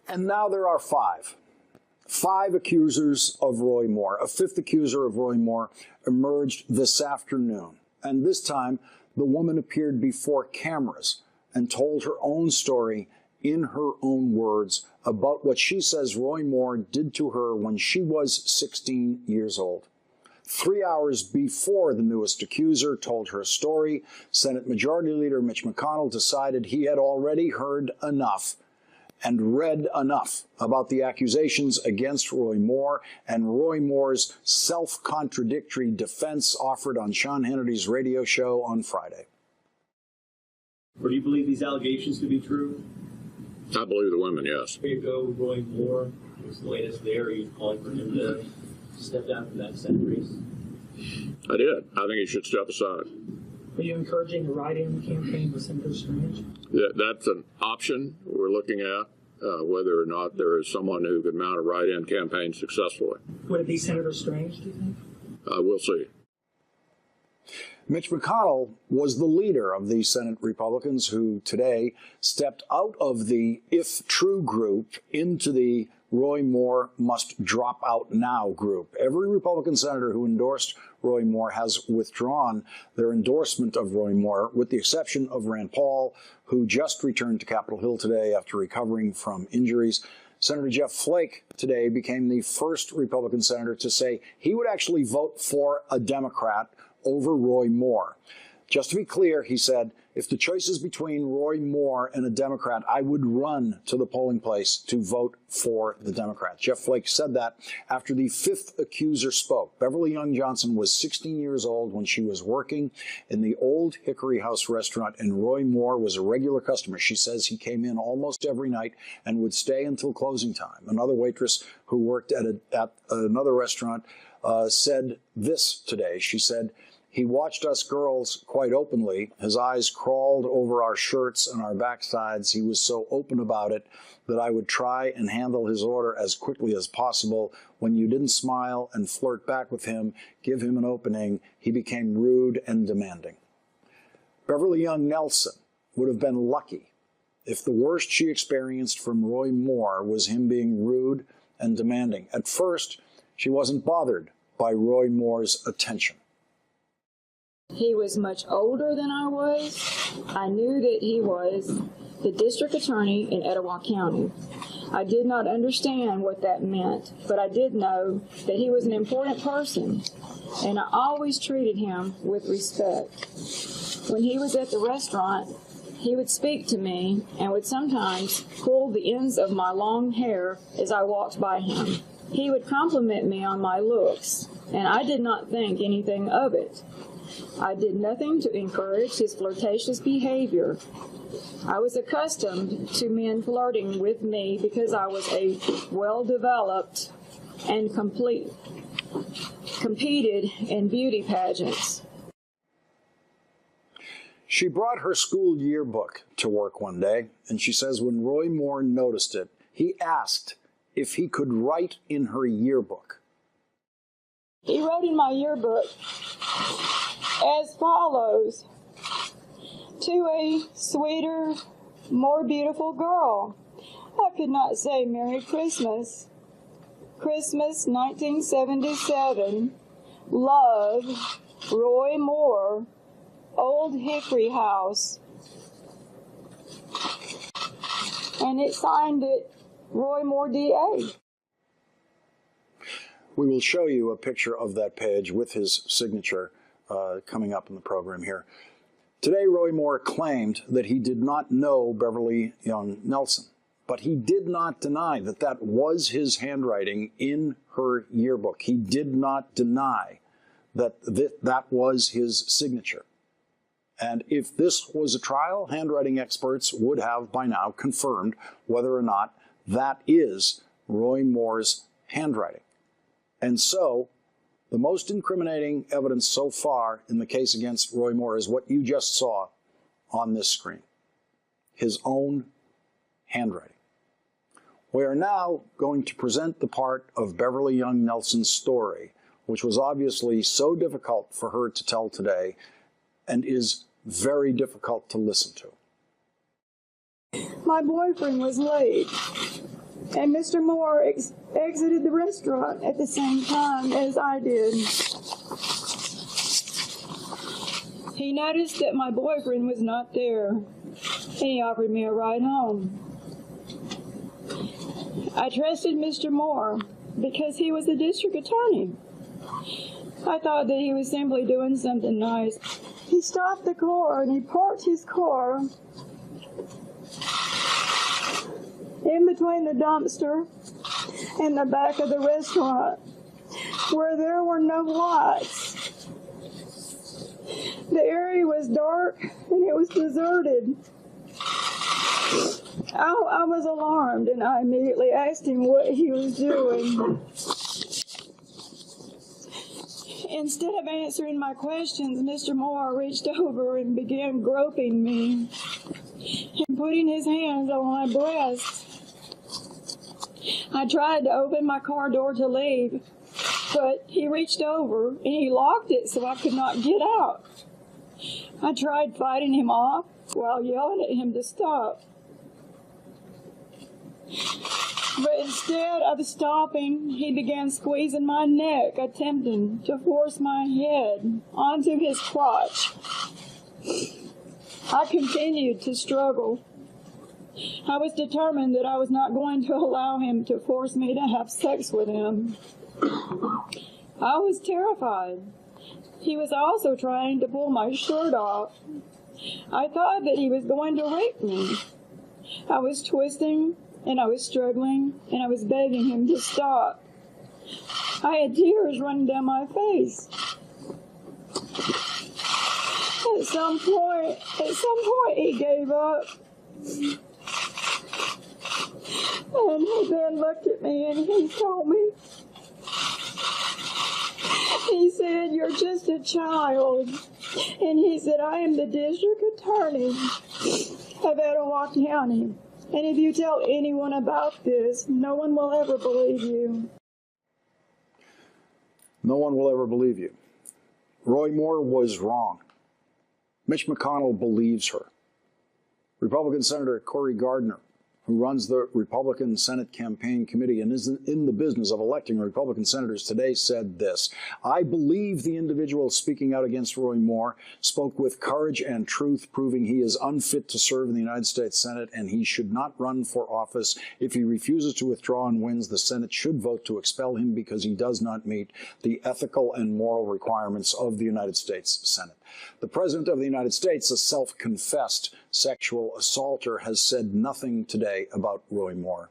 And now there are five. Five accusers of Roy Moore. A fifth accuser of Roy Moore emerged this afternoon. And this time, the woman appeared before cameras and told her own story in her own words about what she says Roy Moore did to her when she was 16 years old. 3 hours before the newest accuser told her story, Senate Majority Leader Mitch McConnell decided he had already heard enough and read enough about the accusations against Roy Moore and Roy Moore's self-contradictory defense offered on Sean Hannity's radio show on Friday. Or do you believe these allegations to be true? I believe the women, yes. Here you go, Roy Moore was the latest there. Are you calling for him to step down from that Senate race? I did. I think he should step aside. Are you encouraging a write-in campaign for Senator Strange? That's an option we're looking at, whether or not there is someone who could mount a write-in campaign successfully. Would it be Senator Strange, do you think? We'll see. Mitch McConnell was the leader of the Senate Republicans who today stepped out of the If True group into the Roy Moore must drop out now group. Every Republican senator who endorsed Roy Moore has withdrawn their endorsement of Roy Moore, with the exception of Rand Paul, who just returned to Capitol Hill today after recovering from injuries. Senator Jeff Flake today became the first Republican senator to say he would actually vote for a Democrat over Roy Moore. Just to be clear, he said, if the choice is between Roy Moore and a Democrat, I would run to the polling place to vote for the Democrat. Jeff Flake said that after the fifth accuser spoke. Beverly Young Johnson was 16 years old when she was working in the Old Hickory House restaurant, and Roy Moore was a regular customer. She says he came in almost every night and would stay until closing time. Another waitress who worked at another restaurant said this today. She said, he watched us girls quite openly. His eyes crawled over our shirts and our backsides. He was so open about it that I would try and handle his order as quickly as possible. When you didn't smile and flirt back with him, give him an opening, he became rude and demanding. Beverly Young Nelson would have been lucky if the worst she experienced from Roy Moore was him being rude and demanding. At first, she wasn't bothered by Roy Moore's attention. He was much older than I was. I knew that he was the district attorney in Etowah County. I did not understand what that meant, but I did know that he was an important person, and I always treated him with respect. When he was at the restaurant, he would speak to me and would sometimes pull the ends of my long hair as I walked by him. He would compliment me on my looks, and I did not think anything of it. I did nothing to encourage his flirtatious behavior. I was accustomed to men flirting with me because I was a well-developed and competed in beauty pageants. She brought her school yearbook to work one day, and she says when Roy Moore noticed it, he asked if he could write in her yearbook. He wrote in my yearbook as follows: to a sweeter, more beautiful girl. I could not say Merry Christmas. Christmas 1977. Love, Roy Moore, Old Hickory House. And it signed it Roy Moore, DA. We will show you a picture of that page with his signature coming up in the program here. Today, Roy Moore claimed that he did not know Beverly Young Nelson, but he did not deny that that was his handwriting in her yearbook. He did not deny that that was his signature. And if this was a trial, handwriting experts would have by now confirmed whether or not that is Roy Moore's handwriting. And so, the most incriminating evidence so far in the case against Roy Moore is what you just saw on this screen. His own handwriting. We are now going to present the part of Beverly Young Nelson's story, which was obviously so difficult for her to tell today and is very difficult to listen to. My boyfriend was late. and Mr. Moore exited the restaurant at the same time as I did. He noticed that my boyfriend was not there, and he offered me a ride home. I trusted Mr. Moore because he was the district attorney. I thought that he was simply doing something nice. He stopped the car and he parked his car in between the dumpster and the back of the restaurant where there were no lights. The area was dark and it was deserted. I was alarmed and I immediately asked him what he was doing. Instead of answering my questions, Mr. Moore reached over and began groping me and putting his hands on my breast. I tried to open my car door to leave, but he reached over and he locked it so I could not get out. I tried fighting him off while yelling at him to stop. But instead of stopping, he began squeezing my neck, attempting to force my head onto his crotch. I continued to struggle. I was determined that I was not going to allow him to force me to have sex with him. I was terrified. He was also trying to pull my shirt off. I thought that he was going to rape me. I was twisting, and I was struggling, and I was begging him to stop. I had tears running down my face. At some point, he gave up. And he then looked at me and he told me, he said, "You're just a child." And he said, "I am the district attorney of Etowah County. And if you tell anyone about this, no one will ever believe you." No one will ever believe you. Roy Moore was wrong. Mitch McConnell believes her. Republican Senator Cory Gardner, who runs the Republican Senate Campaign Committee and is in the business of electing Republican senators today, said this: "I believe the individual speaking out against Roy Moore spoke with courage and truth, proving he is unfit to serve in the United States Senate and he should not run for office. If he refuses to withdraw and wins, the Senate should vote to expel him because he does not meet the ethical and moral requirements of the United States Senate." The President of the United States, a self-confessed sexual assaulter, has said nothing today about Roy Moore.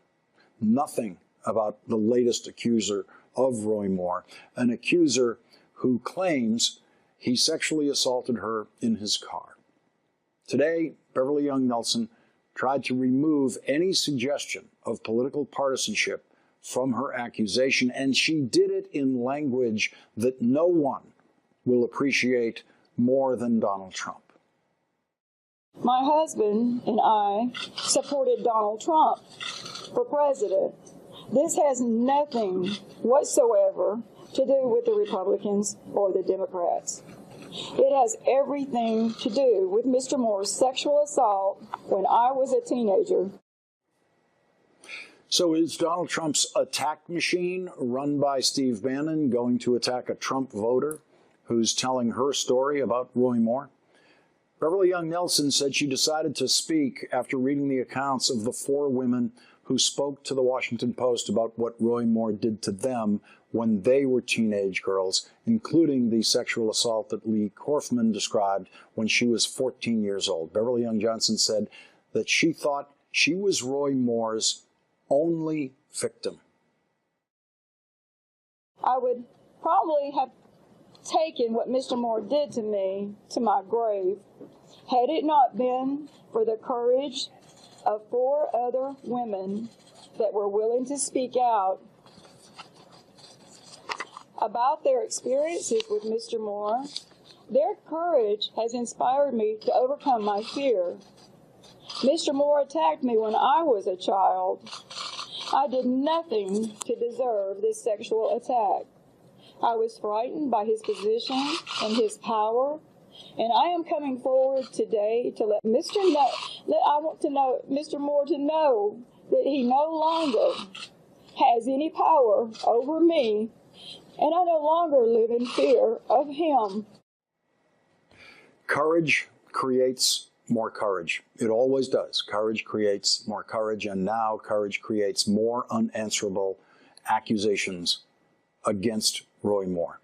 Nothing about the latest accuser of Roy Moore, an accuser who claims he sexually assaulted her in his car. Today, Beverly Young Nelson tried to remove any suggestion of political partisanship from her accusation, and she did it in language that no one will appreciate more than Donald Trump. My husband and I supported Donald Trump for president. This has nothing whatsoever to do with the Republicans or the Democrats. It has everything to do with Mr. Moore's sexual assault when I was a teenager. So is Donald Trump's attack machine run by Steve Bannon going to attack a Trump voter who's telling her story about Roy Moore? Beverly Young Nelson said she decided to speak after reading the accounts of the 4 women who spoke to the Washington Post about what Roy Moore did to them when they were teenage girls, including the sexual assault that Lee Korfman described when she was 14 years old. Beverly Young Johnson said that she thought she was Roy Moore's only victim. I would probably have taken what Mr. Moore did to me to my grave had it not been for the courage of 4 other women that were willing to speak out about their experiences with Mr. Moore. Their courage has inspired me to overcome my fear. Mr. Moore attacked me when I was a child. I did nothing to deserve this sexual attack. I was frightened by his position and his power, and I am coming forward today to let Mr. Moore to know that he no longer has any power over me, and I no longer live in fear of him. Courage creates more courage. It always does. Courage creates more courage, and now courage creates more unanswerable accusations against Roy Moore.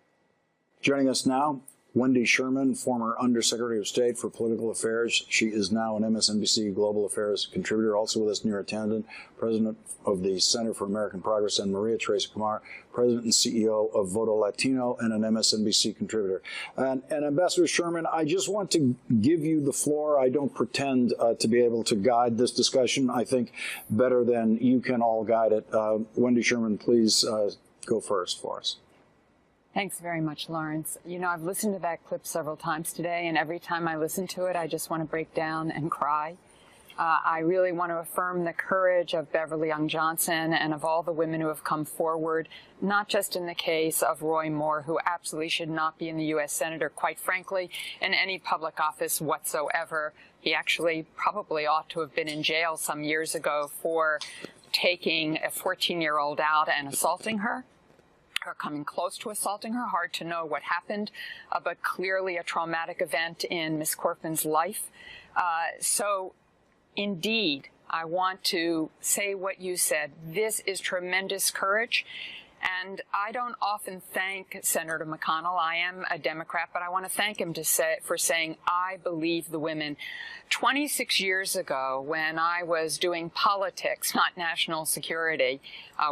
Joining us now, Wendy Sherman, former Undersecretary of State for Political Affairs. She is now an MSNBC Global Affairs contributor. Also with us, Neera Tanden, President of the Center for American Progress, and Maria Teresa Kumar, President and CEO of Voto Latino and an MSNBC contributor. And Ambassador Sherman, I just want to give you the floor. I don't pretend to be able to guide this discussion, I think, better than you can all guide it. Wendy Sherman, please go first for us. Thanks very much, Lawrence. You know, I've listened to that clip several times today, and every time I listen to it, I just want to break down and cry. I really want to affirm the courage of Beverly Young Johnson and of all the women who have come forward, not just in the case of Roy Moore, who absolutely should not be in the U.S. Senate or, quite frankly, in any public office whatsoever. He actually probably ought to have been in jail some years ago for taking a 14-year-old out and assaulting her, or coming close to assaulting her. Hard to know what happened, but clearly a traumatic event in Ms. Corcoran's life. So, indeed, I want to say what you said. This is tremendous courage. And I don't often thank Senator McConnell. I am a Democrat, but I want to thank him for saying, I believe the women. 26 years ago, when I was doing politics, not national security,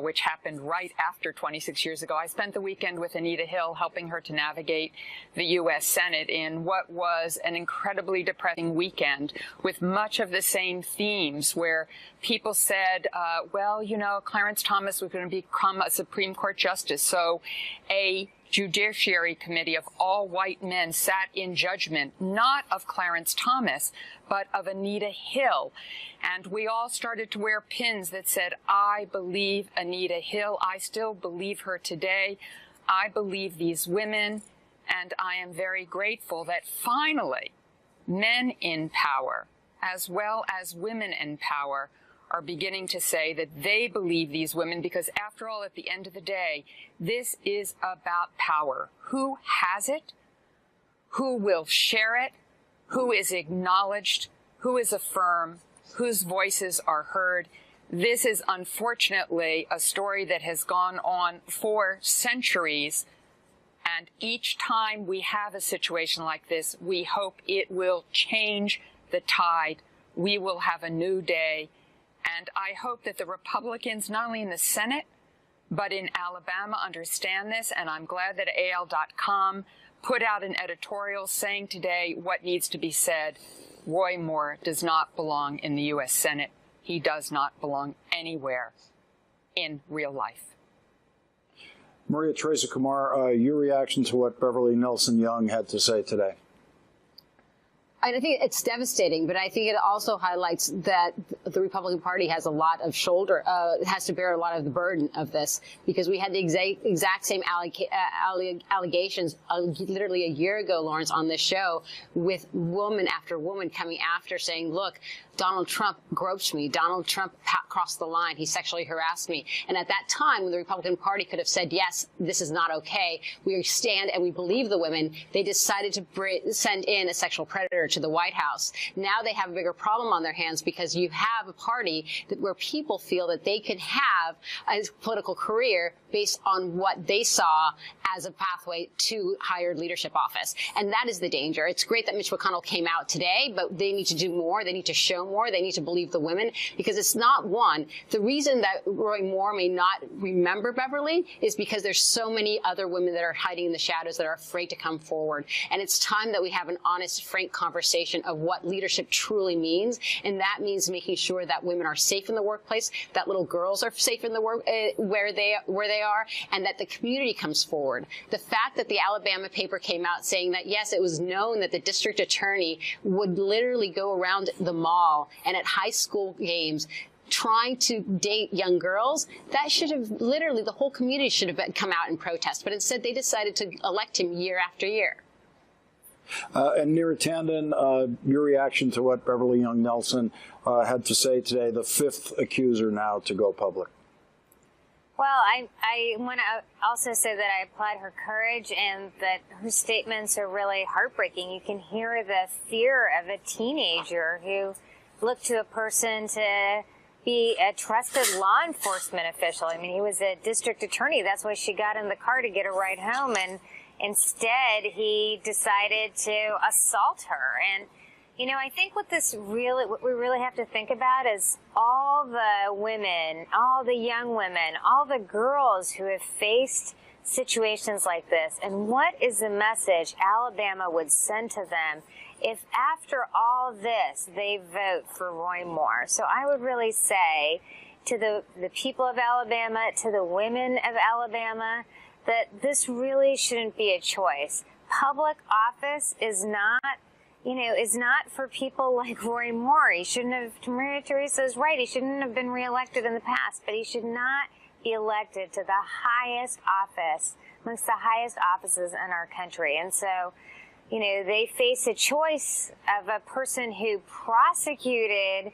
which happened right after 26 years ago, I spent the weekend with Anita Hill helping her to navigate the U.S. Senate in what was an incredibly depressing weekend with much of the same themes, where people said, well, you know, Clarence Thomas was going to become a Supreme Court justice, so a Judiciary Committee of all white men sat in judgment, not of Clarence Thomas, but of Anita Hill. And we all started to wear pins that said, I believe Anita Hill. I still believe her today. I believe these women. And I am very grateful that finally men in power, as well as women in power, are beginning to say that they believe these women, because after all, at the end of the day, this is about power. Who has it? Who will share it? Who is acknowledged? Who is affirmed? Whose voices are heard? This is unfortunately a story that has gone on for centuries. And each time we have a situation like this, we hope it will change the tide. We will have a new day. And I hope that the Republicans, not only in the Senate, but in Alabama, understand this. And I'm glad that AL.com put out an editorial saying today what needs to be said. Roy Moore does not belong in the U.S. Senate. He does not belong anywhere in real life. Maria Teresa Kumar, your reaction to what Beverly Nelson Young had to say today? I think it's devastating, but I think it also highlights that the Republican Party has a lot of has to bear a lot of the burden of this, because we had the exact same allegations literally a year ago, Lawrence, on this show, with woman after woman coming after saying, look, Donald Trump groped me. Donald Trump crossed the line. He sexually harassed me. And at that time, when the Republican Party could have said, yes, this is not okay, we stand and we believe the women, they decided to send in a sexual predator to the White House. Now they have a bigger problem on their hands, because you have a party where people feel that they can have a political career based on what they saw as a pathway to higher leadership office. And that is the danger. It's great that Mitch McConnell came out today, but they need to do more. They need to show more. They need to believe the women, because it's not one. The reason that Roy Moore may not remember Beverly is because there's so many other women that are hiding in the shadows that are afraid to come forward. And it's time that we have an honest, frank conversation of what leadership truly means. And that means making sure that women are safe in the workplace, that little girls are safe in the work where they are, and that the community comes forward. The fact that the Alabama paper came out saying that, yes, it was known that the district attorney would literally go around the mall and at high school games trying to date young girls, that should have literally, the whole community should have come out and protest. But instead, they decided to elect him year after year. And Neera Tanden, your reaction to what Beverly Young Nelson had to say today, the fifth accuser now to go public? Well, I want to also say that I applaud her courage and that her statements are really heartbreaking. You can hear the fear of a teenager who looked to a person to be a trusted law enforcement official. I mean, he was a district attorney. That's why she got in the car to get a ride home. And instead, he decided to assault her. And you know, I think what we really have to think about is all the women, all the young women, all the girls who have faced situations like this, and what is the message Alabama would send to them if after all this they vote for Roy Moore. So I would really say to the people of Alabama, to the women of Alabama, that this really shouldn't be a choice. Public office is not for people like Roy Moore. He shouldn't have, Maria Teresa is right, he shouldn't have been reelected in the past, but he should not be elected to the highest office, amongst the highest offices in our country. And so, you know, they face a choice of a person who prosecuted,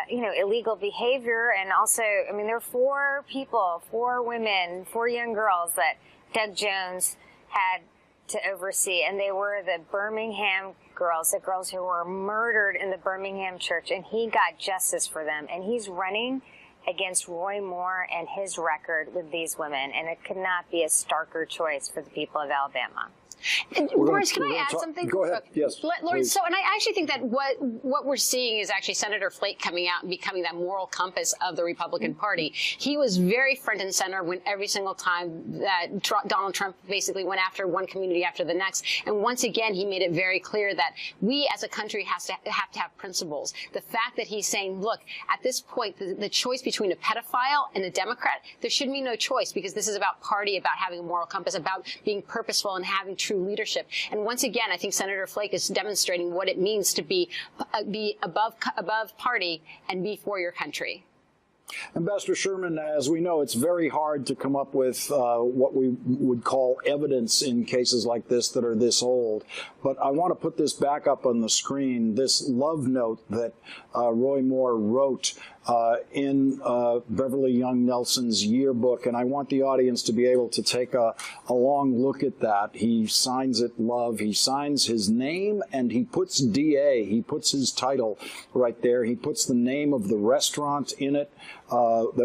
illegal behavior. And also, I mean, there are 4 people, 4 women, 4 young girls that Doug Jones had to oversee, and they were the Birmingham girls, the girls who were murdered in the Birmingham church, and he got justice for them. And he's running against Roy Moore and his record with these women, and it could not be a starker choice for the people of Alabama. Lawrence, can I add something? Go ahead. Yes. Lawrence, so, and I actually think that what we're seeing is actually Senator Flake coming out and becoming that moral compass of the Republican Party. He was very front and center when every single time that Donald Trump basically went after one community after the next. And once again, he made it very clear that we as a country have to have principles. The fact that he's saying, look, at this point, the choice between a pedophile and a Democrat, there should be no choice, because this is about party, about having a moral compass, about being purposeful and having true leadership. And once again, I think Senator Flake is demonstrating what it means to be above party and be for your country. Ambassador Sherman, as we know, it's very hard to come up with what we would call evidence in cases like this that are this old. But I want to put this back up on the screen, this love note that Roy Moore wrote in Beverly Young Nelson's yearbook. And I want the audience to be able to take a long look at that. He signs it love. He signs his name, and he puts DA. He puts his title right there. He puts the name of the restaurant in it.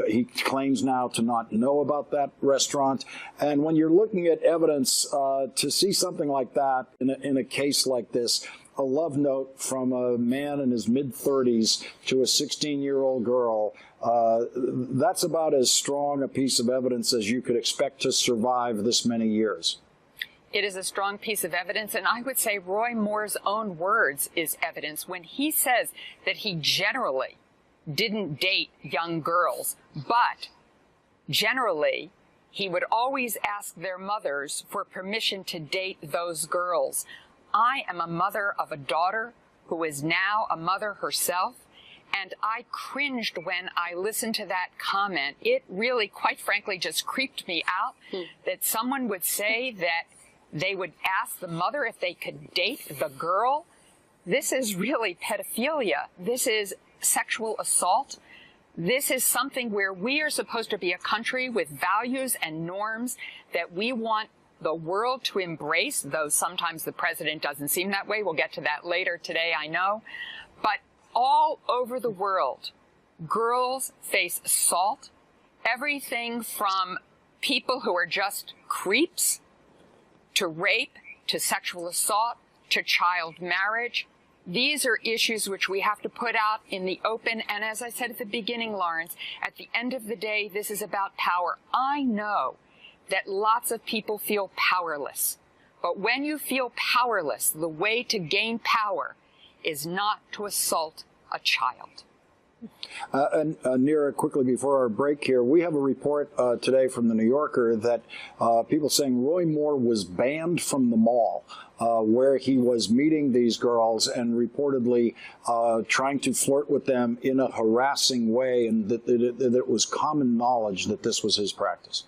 He claims now to not know about that restaurant. And when you're looking at evidence, to see something like that in a case like this, a love note from a man in his mid-30s to a 16-year-old girl, that's about as strong a piece of evidence as you could expect to survive this many years. It is a strong piece of evidence, and I would say Roy Moore's own words is evidence when he says that he generally didn't date young girls, but generally he would always ask their mothers for permission to date those girls. I am a mother of a daughter who is now a mother herself, and I cringed when I listened to that comment. It really, quite frankly, just creeped me out that someone would say that they would ask the mother if they could date the girl. This is really pedophilia. This is sexual assault. This is something where we are supposed to be a country with values and norms that we want the world to embrace, though sometimes the president doesn't seem that way. We'll get to that later today, I know. But all over the world, girls face assault, everything from people who are just creeps, to rape, to sexual assault, to child marriage. These are issues which we have to put out in the open. And as I said at the beginning, Lawrence, at the end of the day, this is about power. I know that lots of people feel powerless. But when you feel powerless, the way to gain power is not to assault a child. And Neera, quickly before our break here, we have a report today from the New Yorker that people saying Roy Moore was banned from the mall where he was meeting these girls and reportedly trying to flirt with them in a harassing way, and that it was common knowledge that this was his practice.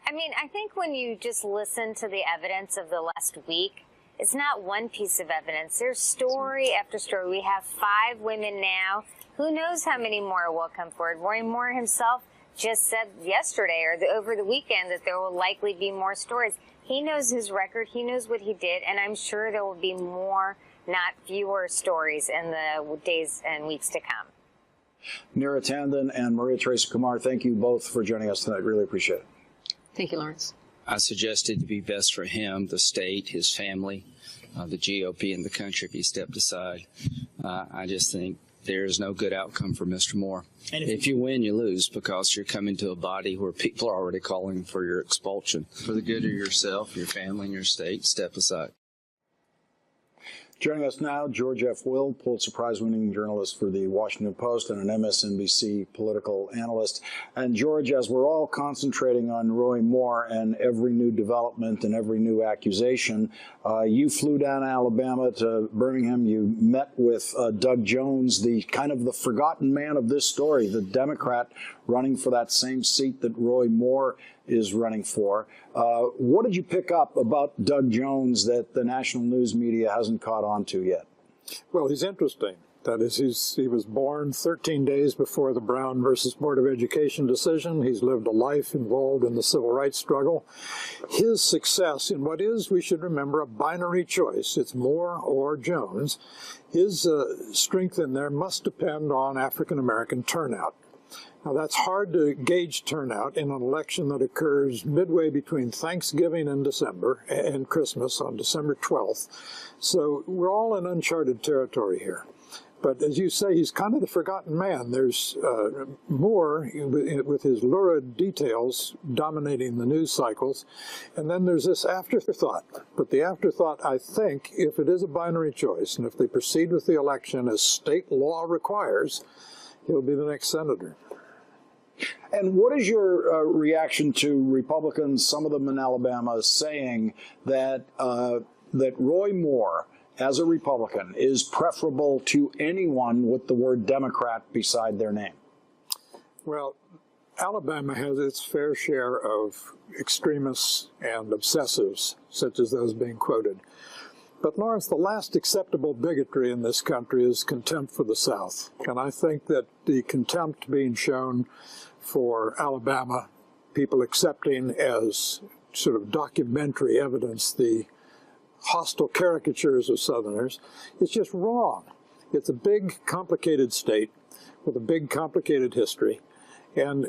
I mean, I think when you just listen to the evidence of the last week, It's not one piece of evidence. There's story after story. We have 5 women now. Who knows how many more will come forward? Roy Moore himself just said yesterday or over the weekend that there will likely be more stories. He knows his record. He knows what he did, and I'm sure there will be more, not fewer, stories in the days and weeks to come. Neera Tanden and Maria Teresa Kumar, thank you both for joining us tonight. Really appreciate it. Thank you, Lawrence. I suggest it'd be best for him, the state, his family, the GOP, and the country if he stepped aside. I just think there is no good outcome for Mr. Moore. And if you win, you lose because you're coming to a body where people are already calling for your expulsion. For the good of yourself, your family, and your state, step aside. Joining us now, George F. Will, Pulitzer Prize-winning journalist for the Washington Post and an MSNBC political analyst. And George, as we're all concentrating on Roy Moore and every new development and every new accusation, you flew down to Alabama to Birmingham. You met with Doug Jones, the kind of the forgotten man of this story, the Democrat running for that same seat that Roy Moore is running for. What did you pick up about Doug Jones that the national news media hasn't caught on to yet? Well, he's interesting. That is, he was born 13 days before the Brown versus Board of Education decision. He's lived a life involved in the civil rights struggle. His success in what is, we should remember, a binary choice, it's Moore or Jones, his strength in there must depend on African-American turnout. Now, that's hard to gauge turnout in an election that occurs midway between Thanksgiving in December and Christmas on December 12th. So we're all in uncharted territory here. But as you say, he's kind of the forgotten man. There's Moore with his lurid details dominating the news cycles. And then there's this afterthought. But the afterthought, I think, if it is a binary choice, and if they proceed with the election as state law requires, he'll be the next senator. And what is your reaction to Republicans, some of them in Alabama, saying that that Roy Moore, as a Republican, is preferable to anyone with the word Democrat beside their name? Well, Alabama has its fair share of extremists and obsessives, such as those being quoted. But, Lawrence, the last acceptable bigotry in this country is contempt for the South. And I think that the contempt being shown for Alabama, people accepting as sort of documentary evidence the hostile caricatures of Southerners, is just wrong. It's a big, complicated state with a big, complicated history. And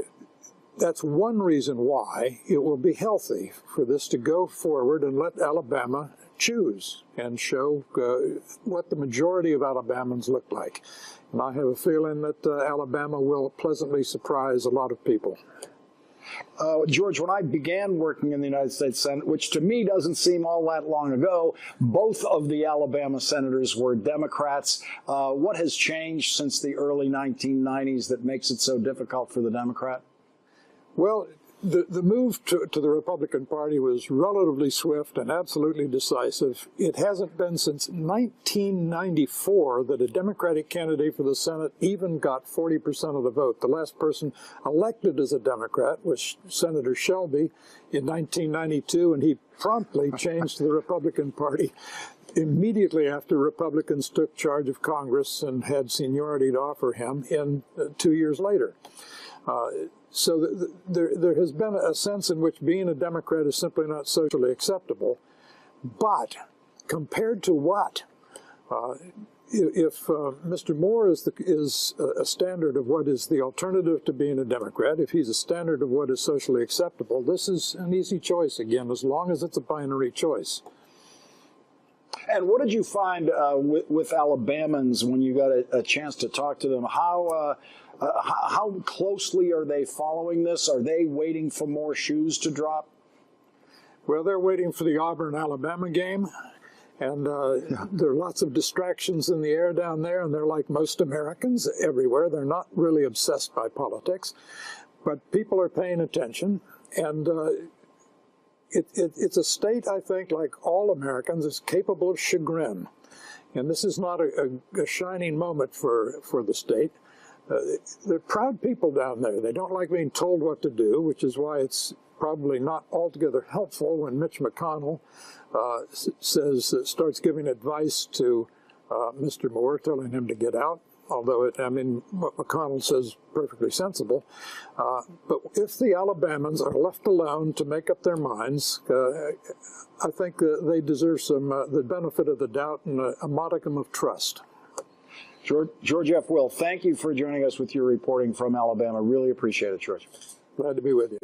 that's one reason why it will be healthy for this to go forward and let Alabama choose and show what the majority of Alabamans look like. And I have a feeling that Alabama will pleasantly surprise a lot of people. George, when I began working in the United States Senate, which to me doesn't seem all that long ago, both of the Alabama senators were Democrats. What has changed since the early 1990s that makes it so difficult for the Democrat? Well, the move to the Republican Party was relatively swift and absolutely decisive. It hasn't been since 1994 that a Democratic candidate for the Senate even got 40% of the vote. The last person elected as a Democrat was Senator Shelby in 1992, and he promptly changed to the Republican Party immediately after Republicans took charge of Congress and had seniority to offer him in 2 years later. So there has been a sense in which being a Democrat is simply not socially acceptable. But compared to what? If Mr. Moore is a standard of what is the alternative to being a Democrat, if he's a standard of what is socially acceptable, this is an easy choice again, as long as it's a binary choice. And what did you find with Alabamans when you got a chance to talk to them? How closely are they following this? Are they waiting for more shoes to drop? Well, they're waiting for the Auburn-Alabama game, and there are lots of distractions in the air down there, and they're like most Americans everywhere. They're not really obsessed by politics, but people are paying attention, and it's a state, I think, like all Americans, is capable of chagrin. And this is not a shining moment for the state. They're proud people down there. They don't like being told what to do, which is why it's probably not altogether helpful when Mitch McConnell starts giving advice to Mr. Moore, telling him to get out. Although, what McConnell says is perfectly sensible. But if the Alabamans are left alone to make up their minds, I think they deserve the benefit of the doubt and a modicum of trust. George F. Will, thank you for joining us with your reporting from Alabama. Really appreciate it, George. Glad to be with you.